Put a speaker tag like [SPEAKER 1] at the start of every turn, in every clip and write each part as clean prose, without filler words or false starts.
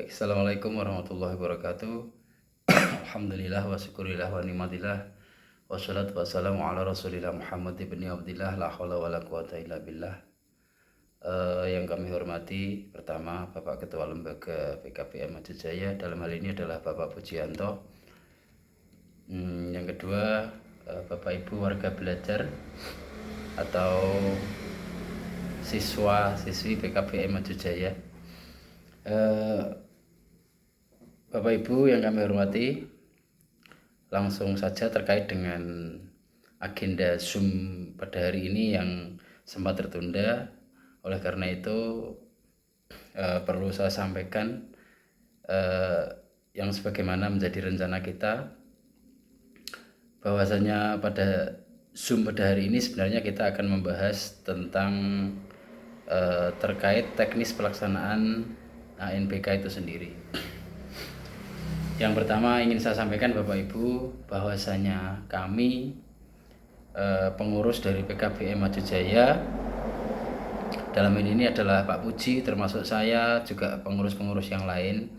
[SPEAKER 1] Baik, Assalamualaikum warahmatullahi wabarakatuh. Alhamdulillah wa syukurillah wa ni'matillah. Wassalatu wassalamu ala rasulillah Muhammad ibn Abdillah. La hawla wa la quwata illa billah. Yang kami hormati, pertama Bapak Ketua Lembaga PKBM Maju Jaya, dalam hal ini adalah Bapak Pujianto. Yang kedua, Bapak Ibu warga belajar atau siswa-siswi PKBM Maju Jaya. Bapak Ibu yang kami hormati, langsung saja terkait dengan agenda Zoom pada hari ini yang sempat tertunda. Oleh karena itu perlu saya sampaikan yang sebagaimana menjadi rencana kita, bahwasanya pada Zoom pada hari ini sebenarnya kita akan membahas tentang terkait teknis pelaksanaan ANPK itu sendiri. Yang pertama ingin saya sampaikan Bapak Ibu, bahwasanya kami pengurus dari PKBM Maju Jaya, dalam ini adalah Pak Puji termasuk saya, juga pengurus-pengurus yang lain,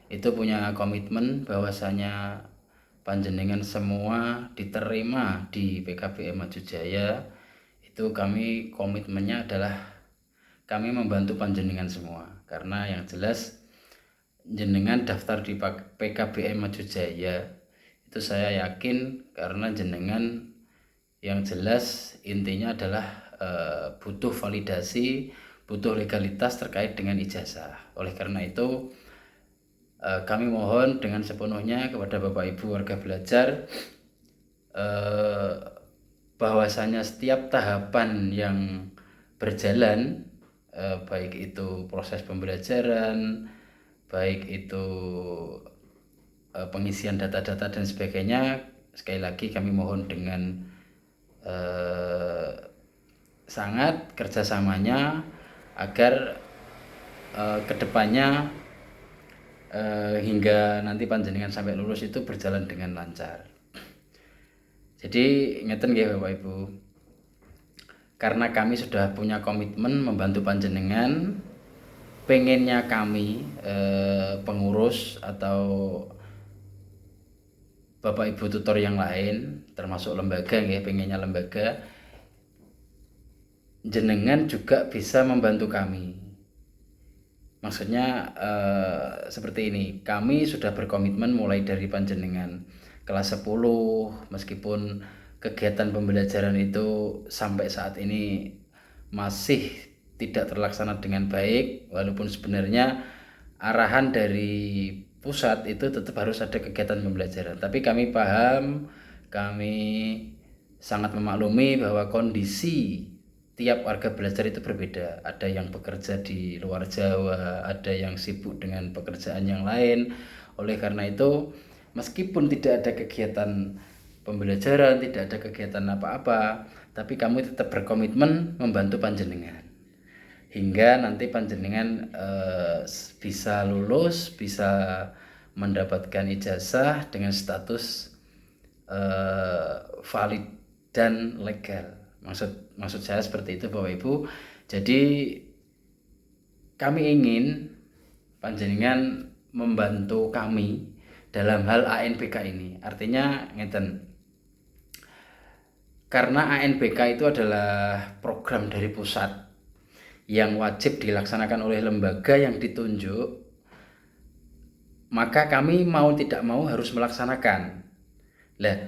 [SPEAKER 1] itu punya komitmen bahwasanya panjenengan semua diterima di PKBM Maju Jaya. Itu kami komitmennya adalah kami membantu panjenengan semua, karena yang jelas jenengan daftar di PKBM Maju Jaya itu saya yakin karena jenengan yang jelas intinya adalah butuh validasi, butuh legalitas terkait dengan ijazah. Oleh karena itu kami mohon dengan sepenuhnya kepada Bapak Ibu warga belajar bahwasanya setiap tahapan yang berjalan, baik itu proses pembelajaran, baik itu pengisian data-data dan sebagainya, sekali lagi kami mohon dengan sangat kerjasamanya agar kedepannya hingga nanti panjenengan sampai lulus itu berjalan dengan lancar. Jadi ngeten nggih Bapak Ibu, karena kami sudah punya komitmen membantu panjenengan, pengennya kami pengurus atau Bapak Ibu tutor yang lain termasuk lembaga nggih, pengennya lembaga jenengan juga bisa membantu kami. Maksudnya seperti ini, kami sudah berkomitmen mulai dari panjenengan kelas 10, meskipun kegiatan pembelajaran itu sampai saat ini masih tidak terlaksana dengan baik, walaupun sebenarnya arahan dari pusat itu tetap harus ada kegiatan pembelajaran. Tapi kami paham, kami sangat memaklumi bahwa kondisi tiap warga belajar itu berbeda. Ada yang bekerja di luar Jawa, ada yang sibuk dengan pekerjaan yang lain. Oleh karena itu, meskipun tidak ada kegiatan pembelajaran, tidak ada kegiatan apa-apa, tapi kami tetap berkomitmen membantu panjenengan hingga nanti panjenengan bisa lulus, bisa mendapatkan ijazah dengan status valid dan legal. Maksud saya seperti itu Bapak Ibu. Jadi kami ingin panjenengan membantu kami dalam hal ANPK ini. Artinya ngeten, karena ANPK itu adalah program dari pusat yang wajib dilaksanakan oleh lembaga yang ditunjuk, maka kami mau tidak mau harus melaksanakan. Lah,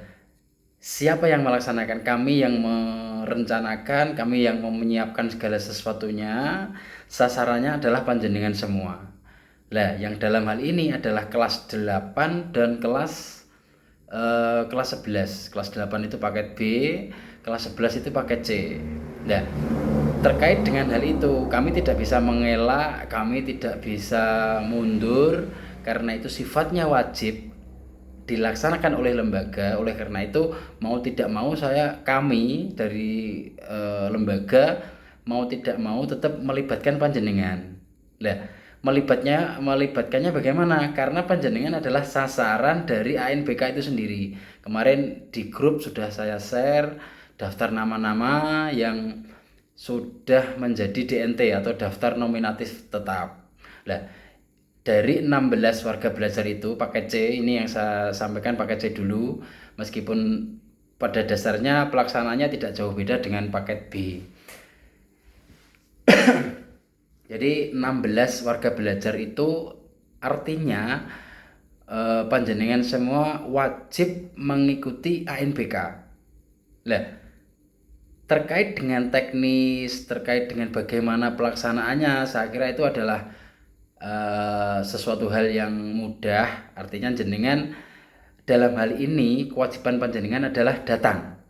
[SPEAKER 1] siapa yang melaksanakan? Kami yang merencanakan, kami yang menyiapkan segala sesuatunya. Sasarannya adalah panjenengan semua. Lah, yang dalam hal ini adalah kelas 8 dan kelas 11. Kelas 8 itu paket B, kelas 11 itu paket C. Nah, terkait dengan hal itu kami tidak bisa mengelak, kami tidak bisa mundur, karena itu sifatnya wajib dilaksanakan oleh lembaga. Oleh karena itu mau tidak mau kami dari lembaga mau tidak mau tetap melibatkan panjenengan. Nah, melibatkannya bagaimana? Karena panjenengan adalah sasaran dari ANPK itu sendiri. Kemarin di grup sudah saya share daftar nama-nama yang sudah menjadi DNT atau daftar nominatif tetap. Nah, dari 16 warga belajar itu paket C, ini yang saya sampaikan paket C dulu, meskipun pada dasarnya pelaksanaannya tidak jauh beda dengan paket B. Jadi 16 warga belajar itu artinya panjenengan semua wajib mengikuti ANBK. Lah, terkait dengan teknis, terkait dengan bagaimana pelaksanaannya, saya kira itu adalah sesuatu hal yang mudah. Artinya jenengan dalam hal ini kewajiban panjenengan adalah datang.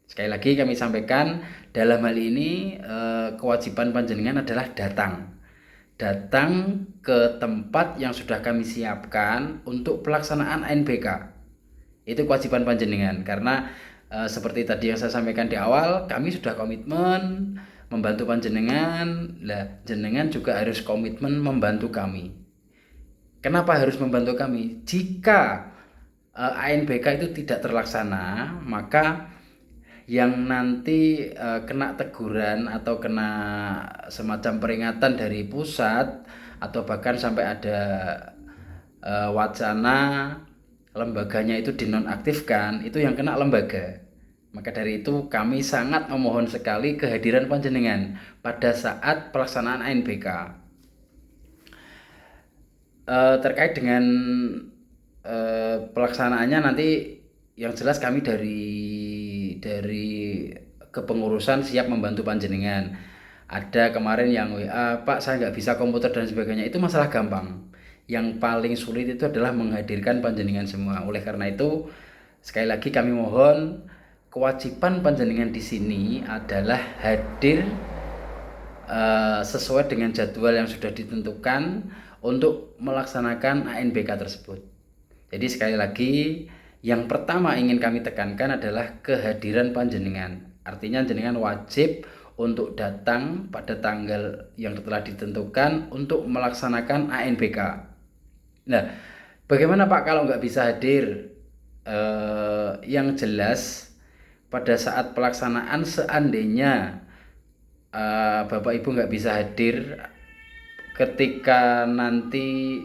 [SPEAKER 1] Sekali lagi kami sampaikan, dalam hal ini kewajiban panjenengan adalah datang ke tempat yang sudah kami siapkan untuk pelaksanaan ANBK. Itu kewajiban panjenengan, karena seperti tadi yang saya sampaikan di awal, kami sudah komitmen membantu panjenengan. Lah, jenengan juga harus komitmen membantu kami. Kenapa harus membantu kami? Jika ANBK itu tidak terlaksana, maka yang nanti kena teguran atau kena semacam peringatan dari pusat, atau bahkan sampai ada wacana lembaganya itu dinonaktifkan, itu yang kena lembaga. Maka dari itu kami sangat memohon sekali kehadiran panjenengan pada saat pelaksanaan ANBK. Terkait dengan pelaksanaannya nanti yang jelas kami dari kepengurusan siap membantu panjenengan. Ada kemarin yang WA, Pak saya nggak bisa komputer dan sebagainya, itu masalah gampang. Yang paling sulit itu adalah menghadirkan panjenengan semua. Oleh karena itu sekali lagi kami mohon, kewajiban panjenengan di sini adalah hadir sesuai dengan jadwal yang sudah ditentukan untuk melaksanakan ANBK tersebut. Jadi sekali lagi, yang pertama ingin kami tekankan adalah kehadiran panjenengan. Artinya jenengan wajib untuk datang pada tanggal yang telah ditentukan untuk melaksanakan ANBK. Nah, bagaimana Pak kalau nggak bisa hadir? Yang jelas pada saat pelaksanaan seandainya Bapak Ibu nggak bisa hadir, ketika nanti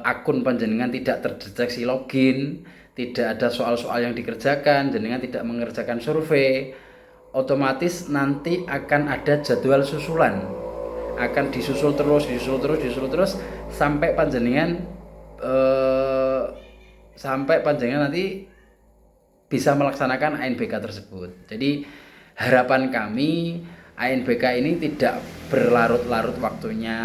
[SPEAKER 1] akun panjenengan tidak terdeteksi login, tidak ada soal-soal yang dikerjakan, jenengan tidak mengerjakan survei, otomatis nanti akan ada jadwal susulan, akan disusul terus sampai panjenengan nanti bisa melaksanakan ANBK tersebut. Jadi harapan kami ANBK ini tidak berlarut-larut waktunya,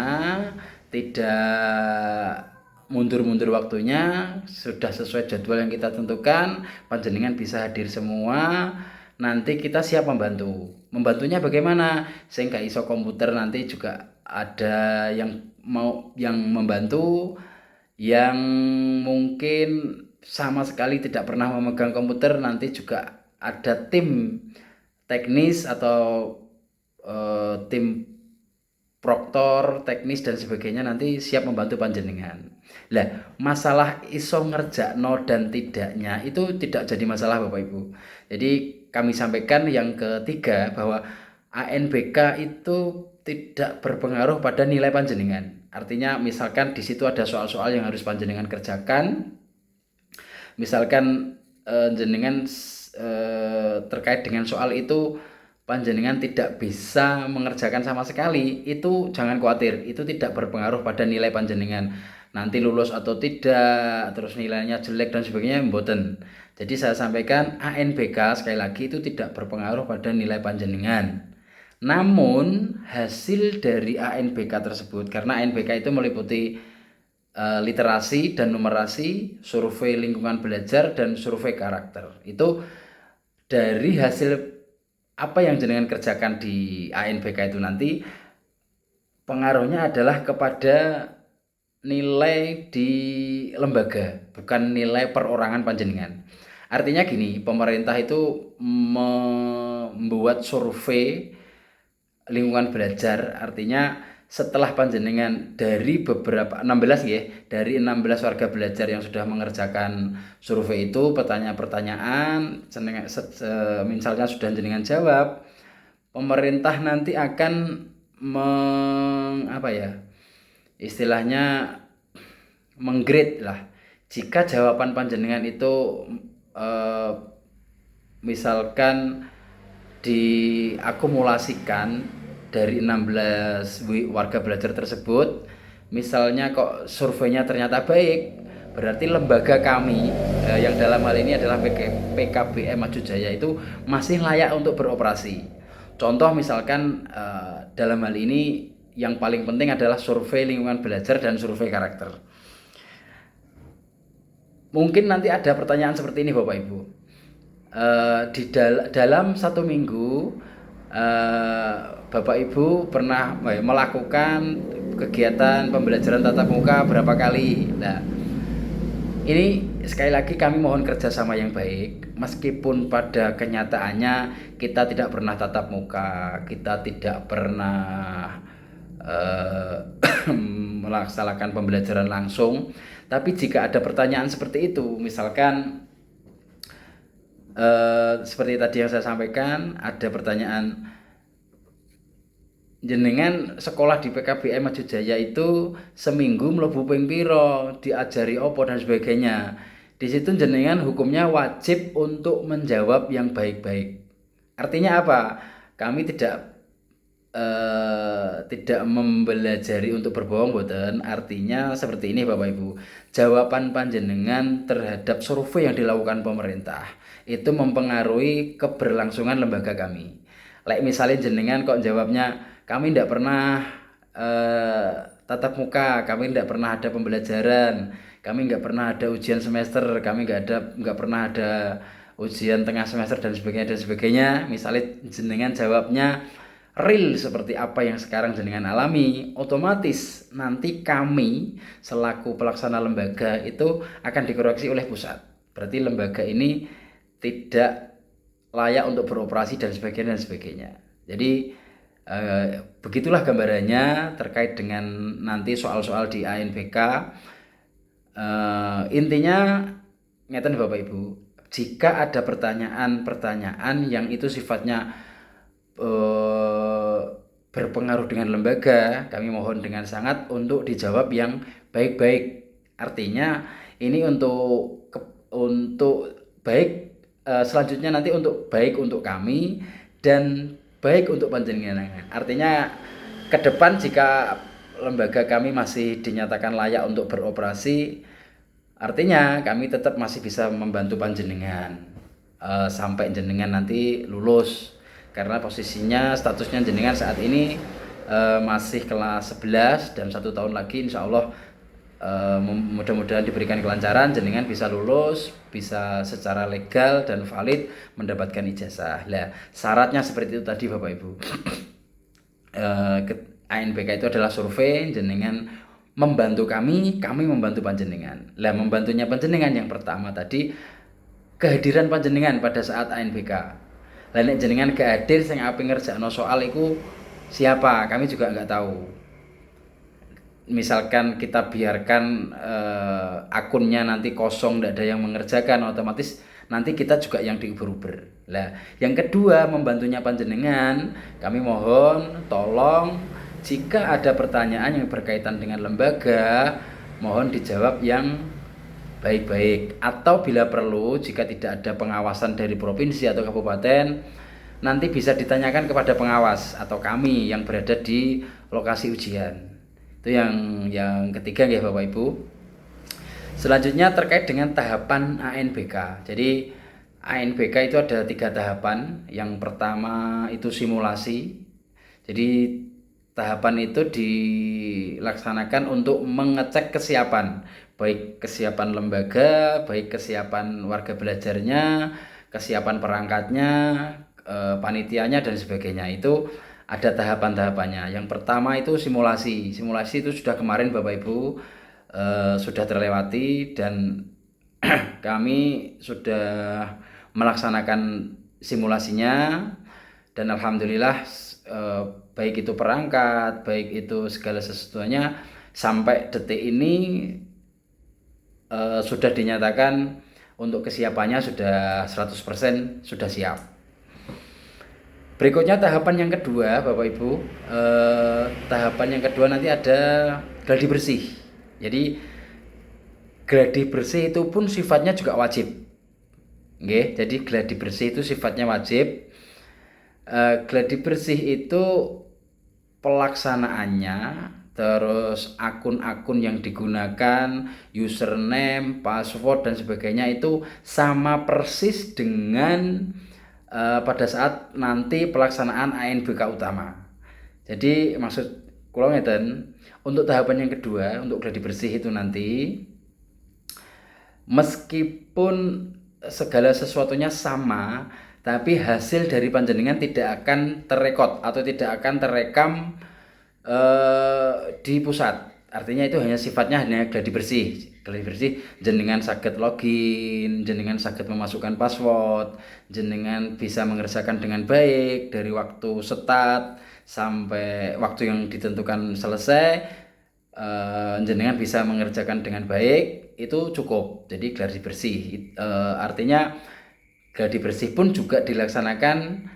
[SPEAKER 1] tidak mundur-mundur waktunya, sudah sesuai jadwal yang kita tentukan, panjenengan bisa hadir semua. Nanti kita siap membantu. Membantunya bagaimana? Saya nggak iso komputer, nanti juga ada yang membantu, yang mungkin sama sekali tidak pernah memegang komputer, nanti juga ada tim teknis atau tim proktor, teknis dan sebagainya nanti siap membantu panjenengan. Lah, masalah iso ngerjakno dan tidaknya itu tidak jadi masalah Bapak Ibu. Jadi kami sampaikan yang ketiga bahwa ANBK itu tidak berpengaruh pada nilai panjenengan. Artinya misalkan di situ ada soal-soal yang harus panjenengan kerjakan. Misalkan jenengan terkait dengan soal itu panjenengan tidak bisa mengerjakan sama sekali, itu jangan khawatir, itu tidak berpengaruh pada nilai panjenengan. Nanti lulus atau tidak, terus nilainya jelek dan sebagainya, mboten. Jadi saya sampaikan ANBK sekali lagi itu tidak berpengaruh pada nilai panjenengan. Namun hasil dari ANBK tersebut, karena ANBK itu meliputi literasi dan numerasi, survei lingkungan belajar dan survei karakter. Itu dari hasil apa yang jenengan kerjakan di ANBK itu nanti pengaruhnya adalah kepada nilai di lembaga, bukan nilai perorangan panjenengan. Artinya gini, pemerintah itu membuat survei lingkungan belajar, artinya setelah panjenengan dari beberapa 16 ya, dari 16 warga belajar yang sudah mengerjakan survei itu, pertanyaan-pertanyaan misalnya sudah jenengan jawab, pemerintah nanti akan istilahnya menggrade lah. Jika jawaban panjenengan itu misalkan diakumulasikan dari 16 warga belajar tersebut, misalnya kok surveinya ternyata baik, berarti lembaga kami yang dalam hal ini adalah PKBM Maju Jaya itu masih layak untuk beroperasi. Contoh misalkan dalam hal ini yang paling penting adalah survei lingkungan belajar dan survei karakter. Mungkin nanti ada pertanyaan seperti ini Bapak Ibu. Di dalam 1 minggu Bapak Ibu pernah melakukan kegiatan pembelajaran tatap muka berapa kali? Nah, ini sekali lagi kami mohon kerjasama yang baik. Meskipun pada kenyataannya kita tidak pernah tatap muka, kita tidak pernah melaksanakan pembelajaran langsung, tapi jika ada pertanyaan seperti itu, misalkan seperti tadi yang saya sampaikan, ada pertanyaan, jenengan sekolah di PKBM Maju Jaya itu seminggu mlebu ping piro, diajari opo dan sebagainya. Di situ jenengan hukumnya wajib untuk menjawab yang baik-baik. Artinya apa? Kami tidak membelajari untuk berbohong, boten. Artinya seperti ini Bapak Ibu. Jawaban panjenengan terhadap survei yang dilakukan pemerintah itu mempengaruhi keberlangsungan lembaga kami. Misalnya jenengan kok jawabnya kami tidak pernah tatap muka, kami tidak pernah ada pembelajaran, kami nggak pernah ada ujian semester, kami nggak pernah ada ujian tengah semester dan sebagainya. Misalnya jenengan jawabnya real seperti apa yang sekarang jenengan alami, otomatis nanti kami selaku pelaksana lembaga itu akan dikoreksi oleh pusat. Berarti lembaga ini tidak layak untuk beroperasi dan sebagainya. Jadi begitulah gambarannya terkait dengan nanti soal-soal di ANBK. Intinya ngeten Bapak Ibu, jika ada pertanyaan-pertanyaan yang itu sifatnya berpengaruh dengan lembaga, kami mohon dengan sangat untuk dijawab yang baik-baik. Artinya ini untuk baik, selanjutnya nanti untuk baik untuk kami dan baik untuk panjenengan. Artinya ke depan jika lembaga kami masih dinyatakan layak untuk beroperasi, artinya kami tetap masih bisa membantu panjenengan sampai jenengan nanti lulus. Karena posisinya statusnya jenengan saat ini masih kelas 11 dan 1 tahun lagi insya Allah mudah-mudahan diberikan kelancaran, jenengan bisa lulus, bisa secara legal dan valid mendapatkan ijazah. Nah, syaratnya seperti itu tadi Bapak Ibu. ANBK itu adalah survei, jenengan membantu kami membantu panjenengan. Lah, membantunya panjenengan yang pertama tadi kehadiran panjenengan pada saat ANBK. Lah nek jenengan gak hadir sing ape ngerjakno soal iku siapa? Kami juga nggak tahu. Misalkan kita biarkan akunnya nanti kosong, tidak ada yang mengerjakan, otomatis nanti kita juga yang diuber-uber. Lah, yang kedua membantunya panjenengan, kami mohon tolong jika ada pertanyaan yang berkaitan dengan lembaga, mohon dijawab yang baik-baik, atau bila perlu jika tidak ada pengawasan dari provinsi atau kabupaten, nanti bisa ditanyakan kepada pengawas atau kami yang berada di lokasi ujian. Itu yang ketiga ya Bapak Ibu. Selanjutnya terkait dengan tahapan ANBK. Jadi ANBK itu ada 3 tahapan. Yang pertama itu simulasi. Jadi tahapan itu dilaksanakan untuk mengecek kesiapan, baik kesiapan lembaga, baik kesiapan warga belajarnya, kesiapan perangkatnya, panitianya dan sebagainya. Itu ada tahapan-tahapannya. Yang pertama itu simulasi. Simulasi itu sudah kemarin Bapak Ibu sudah terlewati dan kami sudah melaksanakan simulasinya dan alhamdulillah baik itu perangkat, baik itu segala sesuatunya sampai detik ini sudah dinyatakan untuk kesiapannya sudah 100% sudah siap. Berikutnya tahapan yang kedua Bapak Ibu, tahapan yang kedua nanti ada gladi bersih. Jadi gladi bersih itu pun sifatnya juga wajib. Nggih, jadi gladi bersih itu sifatnya wajib. Gladi bersih itu pelaksanaannya, terus akun-akun yang digunakan, username, password dan sebagainya itu sama persis dengan pada saat nanti pelaksanaan ANBK utama. Jadi maksud kula ngeten, untuk tahapan yang kedua, untuk gladi bersih itu nanti meskipun segala sesuatunya sama, tapi hasil dari panjenengan tidak akan terekod atau tidak akan terekam di pusat. Artinya itu hanya sifatnya hanya gladi bersih. Gladi bersih jenengan saged login, jenengan saged memasukkan password, jenengan bisa mengerjakan dengan baik dari waktu start sampai waktu yang ditentukan selesai. Jenengan bisa mengerjakan dengan baik, itu cukup. Jadi gladi bersih artinya gladi bersih pun juga dilaksanakan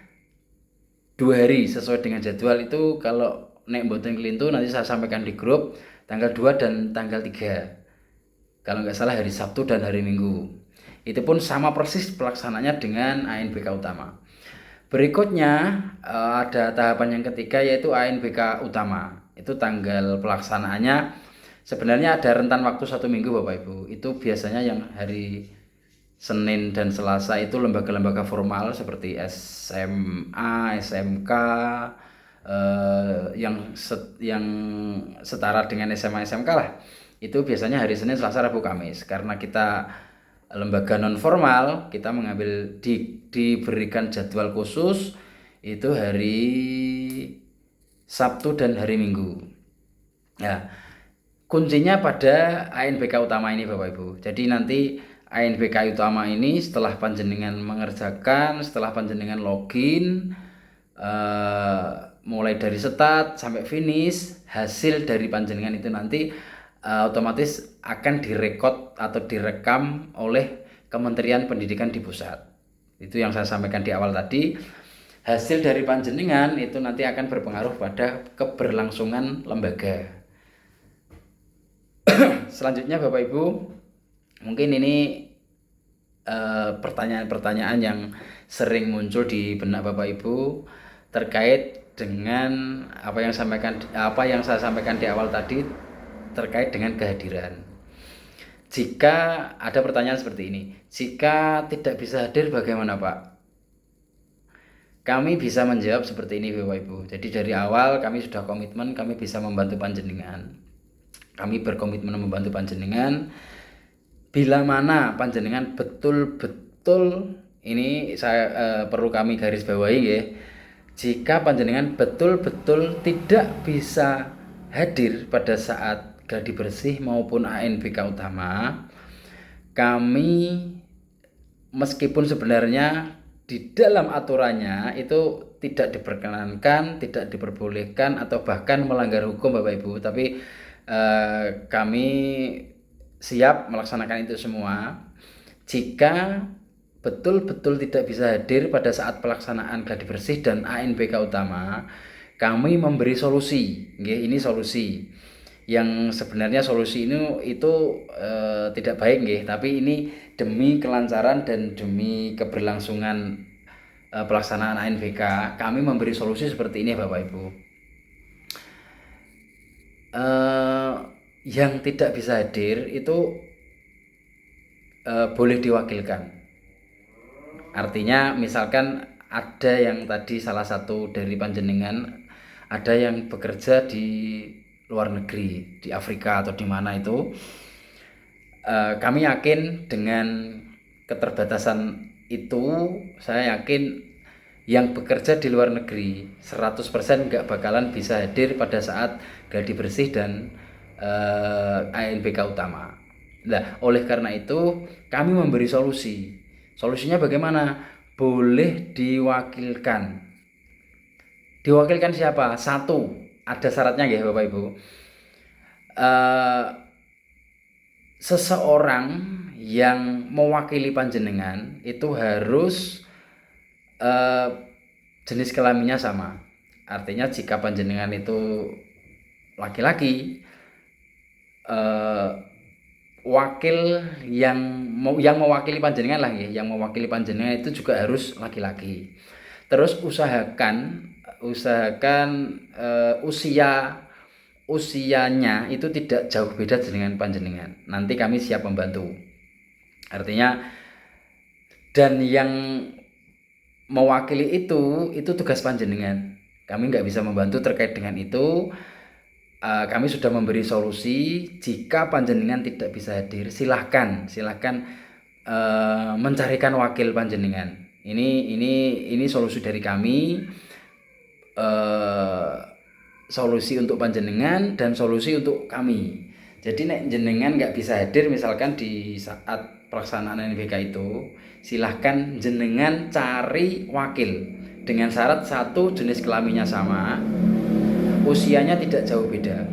[SPEAKER 1] 2 hari sesuai dengan jadwal. Itu kalau nek mboten kelintu nanti saya sampaikan di grup tanggal 2 dan tanggal 3. Kalau nggak salah hari Sabtu dan hari Minggu. Itu pun sama persis pelaksananya dengan ANBK utama. Berikutnya ada tahapan yang ketiga yaitu ANBK utama. Itu tanggal pelaksanaannya sebenarnya ada rentan waktu 1 minggu Bapak Ibu. Itu biasanya yang hari Senin dan Selasa itu lembaga-lembaga formal seperti SMA, SMK, yang setara dengan SMA SMK lah. Itu biasanya hari Senin, Selasa, Rabu, Kamis. Karena kita lembaga non formal, kita mengambil diberikan jadwal khusus itu hari Sabtu dan hari Minggu. Ya, kuncinya pada ANBK utama ini Bapak Ibu. Jadi nanti ANBK utama ini setelah panjenengan mengerjakan, setelah panjenengan login, mulai dari start sampai finish, hasil dari panjenengan itu nanti otomatis akan direkod atau direkam oleh Kementerian Pendidikan di pusat. Itu yang saya sampaikan di awal tadi. Hasil dari panjenengan itu nanti akan berpengaruh pada keberlangsungan lembaga. Selanjutnya Bapak Ibu, mungkin ini pertanyaan-pertanyaan yang sering muncul di benak Bapak Ibu terkait dengan apa yang saya sampaikan di awal tadi terkait dengan kehadiran. Jika ada pertanyaan seperti ini, jika tidak bisa hadir bagaimana Pak? Kami bisa menjawab seperti ini Bapak Ibu. Jadi dari awal kami sudah komitmen, kami bisa membantu panjenengan. Kami berkomitmen membantu panjenengan. Bila mana panjenengan betul-betul, ini saya perlu kami garis bawahi ya. Jika panjenengan betul-betul tidak bisa hadir pada saat gladi bersih maupun ANBK utama, kami meskipun sebenarnya di dalam aturannya itu tidak diperkenankan, tidak diperbolehkan atau bahkan melanggar hukum Bapak Ibu, tapi kami siap melaksanakan itu semua. Jika betul-betul tidak bisa hadir pada saat pelaksanaan gladi bersih dan ANBK utama, kami memberi solusi. Ini solusi yang sebenarnya solusi ini itu tidak baik tapi ini demi kelancaran dan demi keberlangsungan pelaksanaan ANBK, kami memberi solusi seperti ini Bapak Ibu. Yang tidak bisa hadir itu boleh diwakilkan. Artinya misalkan ada yang tadi salah satu dari panjenengan ada yang bekerja di luar negeri, di Afrika atau di mana itu, kami yakin dengan keterbatasan itu, saya yakin yang bekerja di luar negeri 100% nggak bakalan bisa hadir pada saat gladi bersih dan ANBK utama. Nah, oleh karena itu kami memberi solusi. Solusinya bagaimana? Boleh diwakilkan. Diwakilkan siapa? Satu, ada syaratnya ya Bapak Ibu. Seseorang yang mewakili panjenengan itu harus jenis kelaminnya sama. Artinya jika panjenengan itu laki-laki, eh, wakil yang mewakili panjenengan lah ya, yang mewakili panjenengan itu juga harus laki-laki. Terus usahakan usianya itu tidak jauh beda dengan panjenengan. Nanti kami siap membantu. Artinya, dan yang mewakili itu tugas panjenengan. Kami nggak bisa membantu terkait dengan itu. Kami sudah memberi solusi. Jika panjenengan tidak bisa hadir, silahkan mencarikan wakil panjenengan. Ini solusi dari kami, solusi untuk panjenengan dan solusi untuk kami. Jadi nek jenengan nggak bisa hadir misalkan di saat pelaksanaan NBK itu, silahkan jenengan cari wakil dengan syarat satu, jenis kelaminnya sama, usianya tidak jauh beda.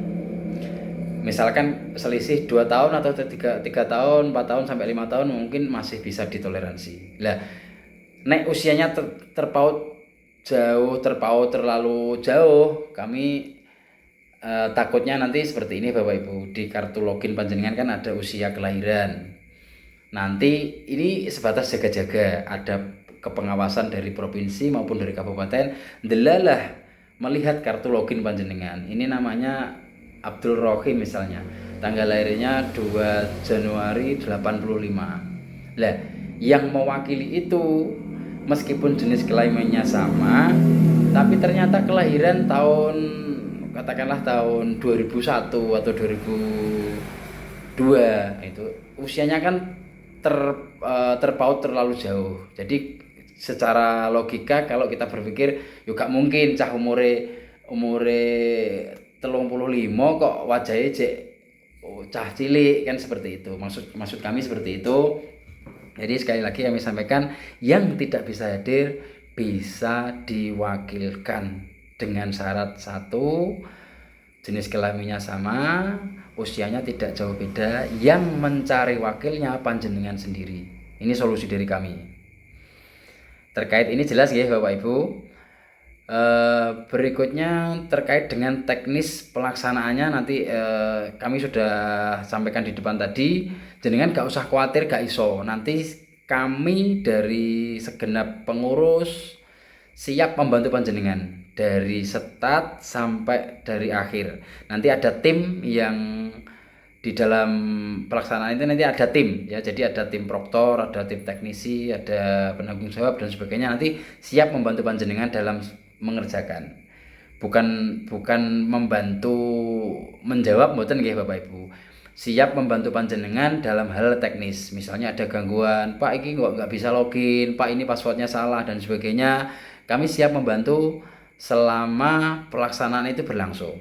[SPEAKER 1] Misalkan selisih 2 tahun atau 3 tahun, 4 tahun sampai 5 tahun mungkin masih bisa ditoleransi. Lah, nek usianya terpaut terlalu jauh, kami takutnya nanti seperti ini Bapak Ibu, di kartu login panjenengan kan ada usia kelahiran. Nanti ini sebatas jaga-jaga, ada kepengawasan dari provinsi maupun dari kabupaten, delalah melihat kartu login panjenengan. Ini namanya Abdul Rohim misalnya, tanggal lahirnya 2 Januari 85. Lah, yang mewakili itu meskipun jenis kelaminnya sama, tapi ternyata kelahiran katakanlah tahun 2001 atau 2002, itu usianya kan terpaut terlalu jauh. Jadi secara logika kalau kita berpikir yuk gak mungkin cah umure 35 kok wajahnya cah cilik kan, seperti itu. Maksud kami seperti itu. Jadi sekali lagi kami sampaikan, yang tidak bisa hadir bisa diwakilkan dengan syarat satu, jenis kelaminnya sama, usianya tidak jauh beda. Yang mencari wakilnya panjenengan sendiri. Ini solusi dari kami. Terkait ini jelas ya Bapak Ibu. Berikutnya terkait dengan teknis pelaksanaannya nanti kami sudah sampaikan di depan tadi. Jenengan gak usah khawatir gak iso. Nanti kami dari segenap pengurus siap membantu panjenengan dari start sampai dari akhir. Nanti ada tim yang di dalam pelaksanaan itu, nanti ada tim ya. Jadi ada tim proktor, ada tim teknisi, ada penanggung jawab dan sebagainya. Nanti siap membantu panjenengan dalam mengerjakan. Bukan membantu menjawab, mboten nggih Bapak Ibu. Siap membantu panjenengan dalam hal teknis. Misalnya ada gangguan, Pak ini nggak bisa login, Pak ini passwordnya salah dan sebagainya. Kami siap membantu selama pelaksanaan itu berlangsung.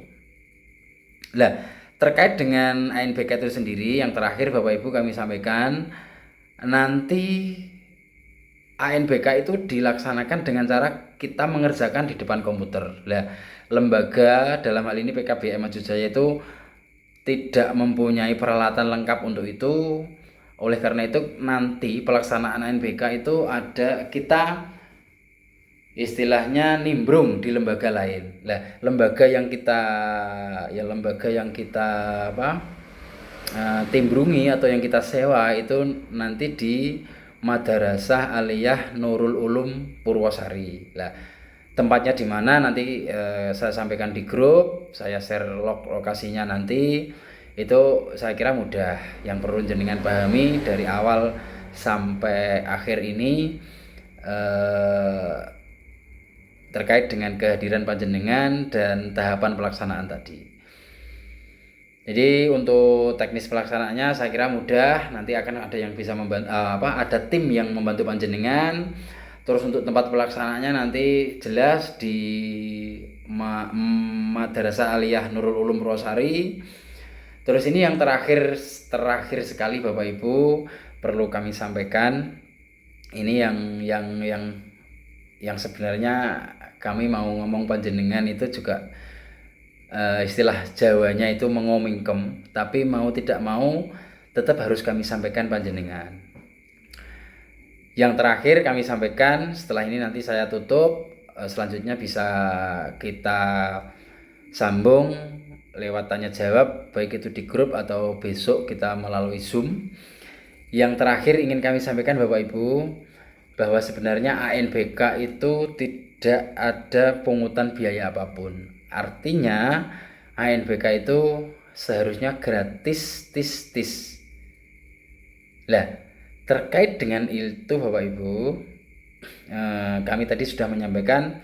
[SPEAKER 1] Lah, terkait dengan ANBK itu sendiri, yang terakhir Bapak Ibu kami sampaikan, nanti ANBK itu dilaksanakan dengan cara kita mengerjakan di depan komputer. Lah, lembaga dalam hal ini PKBM Maju Jaya itu tidak mempunyai peralatan lengkap untuk itu. Oleh karena itu nanti pelaksanaan ANBK itu ada kita istilahnya nimbrung di lembaga lain. Lah, lembaga yang kita timbrungi atau yang kita sewa itu nanti di Madrasah Aliyah Nurul Ulum Purwosari. Lah, tempatnya di mana nanti saya sampaikan di grup, saya share lokasinya nanti. Itu saya kira mudah. Yang perlu jenengan pahami dari awal sampai akhir ini terkait dengan kehadiran panjenengan dan tahapan pelaksanaan tadi. Jadi untuk teknis pelaksanaannya saya kira mudah. Nanti akan ada yang bisa membantu, ada tim yang membantu panjenengan. Terus untuk tempat pelaksanaannya nanti jelas di Madrasah Aliyah Nurul Ulum Purwosari. Terus ini yang terakhir sekali Bapak Ibu perlu kami sampaikan. Ini yang sebenarnya kami mau ngomong panjenengan itu juga istilah Jawanya itu mengomingkem, tapi mau tidak mau tetap harus kami sampaikan panjenengan. Yang terakhir kami sampaikan, setelah ini nanti saya tutup, selanjutnya bisa kita sambung lewat tanya jawab, baik itu di grup atau besok kita melalui Zoom. Yang terakhir ingin kami sampaikan Bapak Ibu, bahwa sebenarnya ANBK itu tidak ada pungutan biaya apapun. Artinya ANBK itu seharusnya gratis tis. Lah, terkait dengan itu Bapak Ibu, kami tadi sudah menyampaikan,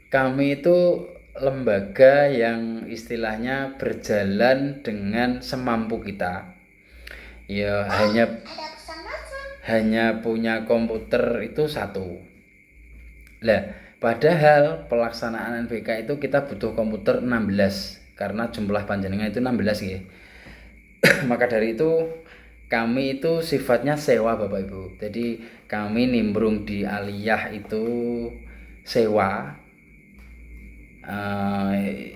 [SPEAKER 1] kami itu lembaga yang istilahnya berjalan dengan semampu kita. Ya hanya punya komputer itu satu. Lah, padahal pelaksanaan NBK itu kita butuh komputer 16 karena jumlah panjenengan itu 16 ya. Maka dari itu kami itu sifatnya sewa Bapak Ibu. Jadi kami nimbrung di aliyah itu sewa.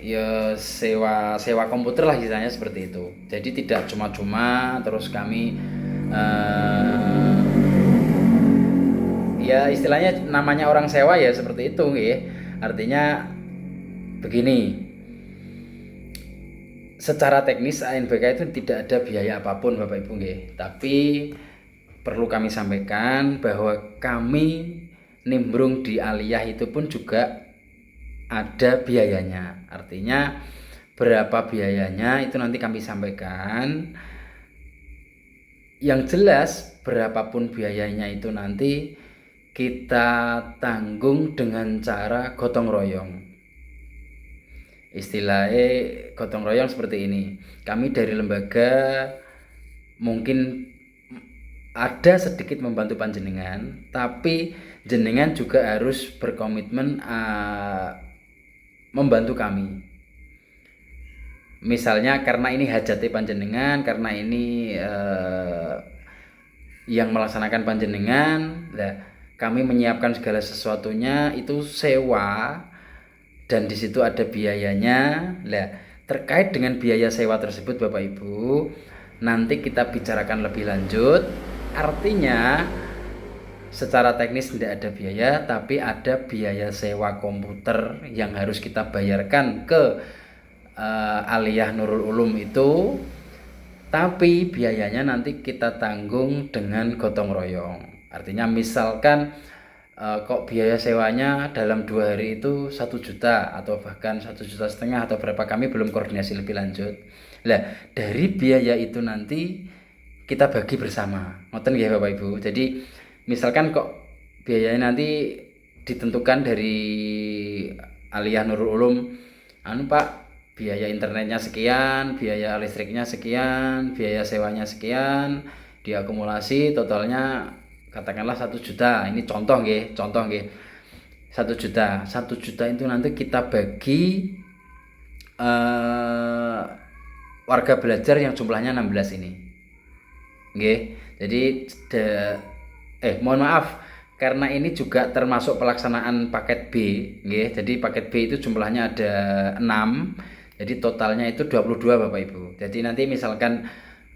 [SPEAKER 1] Ya sewa komputer lah istilahnya seperti itu. Jadi tidak cuma-cuma terus kami ya istilahnya namanya orang sewa ya seperti itu ya. Artinya begini, secara teknis ANBK itu tidak ada biaya apapun Bapak Ibu nggih. Tapi perlu kami sampaikan bahwa kami nimbrung di aliyah itu pun juga ada biayanya. Artinya berapa biayanya itu nanti kami sampaikan. Yang jelas berapapun biayanya itu nanti kita tanggung dengan cara gotong royong. Istilahnya gotong royong seperti ini. Kami dari lembaga mungkin ada sedikit membantu panjenengan, tapi jenengan juga harus berkomitmen membantu kami. Misalnya karena ini hajati panjenengan, karena ini yang melaksanakan panjenengan, kami menyiapkan segala sesuatunya itu sewa dan di situ ada biayanya. Terkait dengan biaya sewa tersebut Bapak Ibu, nanti kita bicarakan lebih lanjut. Artinya secara teknis tidak ada biaya, tapi ada biaya sewa komputer yang harus kita bayarkan ke aliyah Nurul Ulum itu. Tapi biayanya nanti kita tanggung dengan gotong royong. Artinya misalkan kok biaya sewanya dalam 2 hari itu 1 juta atau bahkan 1,5 juta atau berapa, kami belum koordinasi lebih lanjut. Dari biaya itu nanti kita bagi bersama. Ngoten nggih Bapak Ibu. Jadi misalkan kok biayanya nanti ditentukan dari aliyah Nurul Ulum, Pak, biaya internetnya sekian, biaya listriknya sekian, biaya sewanya sekian, diakumulasi totalnya katakanlah 1 juta. Ini contoh nggih, 1 juta. 1 juta itu nanti kita bagi warga belajar yang jumlahnya 16 ini. Nggih. Jadi mohon maaf karena ini juga termasuk pelaksanaan paket B, nggih. Jadi paket B itu jumlahnya ada 6. Jadi totalnya itu 22 Bapak Ibu. Jadi nanti misalkan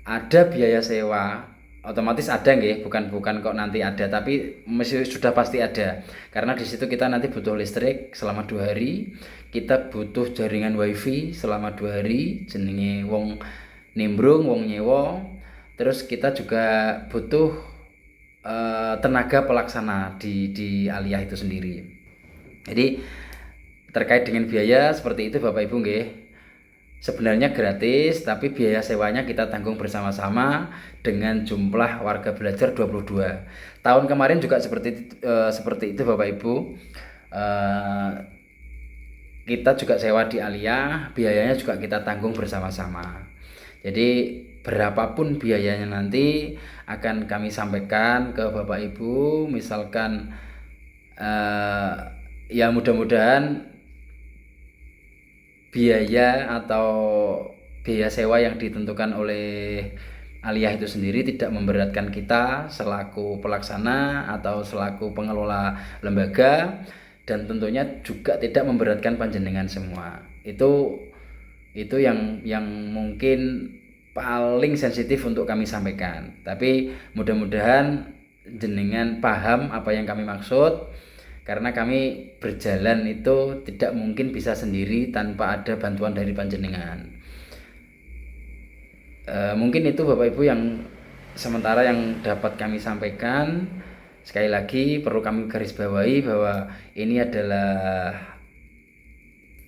[SPEAKER 1] ada biaya sewa, otomatis ada nggih, bukan kok nanti ada, tapi sudah pasti ada. Karena di situ kita nanti butuh listrik selama 2 hari, kita butuh jaringan wifi selama 2 hari, jenenge wong nimbrung, wong nyewa. Terus kita juga butuh tenaga pelaksana di aliyah itu sendiri. Jadi terkait dengan biaya seperti itu Bapak Ibu nggih. Sebenarnya gratis, tapi biaya sewanya kita tanggung bersama-sama dengan jumlah warga belajar 22. Tahun kemarin juga seperti itu Bapak Ibu. Kita juga sewa di aliyah, biayanya juga kita tanggung bersama-sama. Jadi berapapun biayanya nanti akan kami sampaikan ke Bapak Ibu. Misalkan ya mudah-mudahan biaya atau biaya sewa yang ditentukan oleh aliyah itu sendiri tidak memberatkan kita selaku pelaksana atau selaku pengelola lembaga, dan tentunya juga tidak memberatkan panjenengan semua. Itu yang mungkin paling sensitif untuk kami sampaikan. Tapi mudah-mudahan jenengan paham apa yang kami maksud. karena kami berjalan itu tidak mungkin bisa sendiri tanpa ada bantuan dari panjenengan. Mungkin itu Bapak Ibu yang sementara yang dapat kami sampaikan. Sekali lagi perlu kami garis bawahi bahwa ini adalah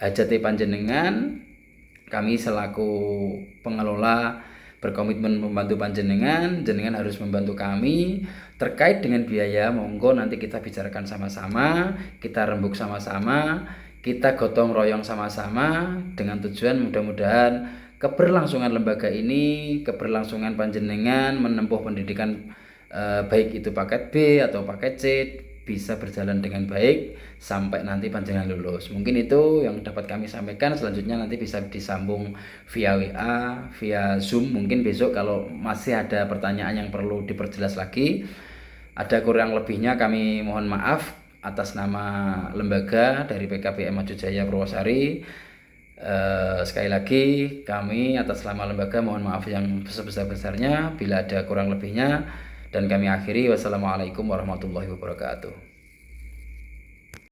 [SPEAKER 1] hajate panjenengan. Kami selaku pengelola berkomitmen membantu panjenengan, jenengan harus membantu kami. Terkait dengan biaya, monggo nanti kita bicarakan sama-sama, kita rembuk sama-sama, kita gotong royong sama-sama dengan tujuan mudah-mudahan keberlangsungan lembaga ini, keberlangsungan panjenengan menempuh pendidikan baik itu paket B atau paket C bisa berjalan dengan baik sampai nanti panjenengan lulus. Mungkin itu yang dapat kami sampaikan. Selanjutnya nanti bisa disambung via WA, via Zoom. Mungkin besok kalau masih ada pertanyaan yang perlu diperjelas lagi. Ada kurang lebihnya kami mohon maaf atas nama lembaga dari PKBM Maju Jaya Purwosari. Sekali lagi kami atas nama lembaga mohon maaf yang sebesar-besarnya bila ada kurang lebihnya, dan kami akhiri wassalamualaikum warahmatullahi wabarakatuh.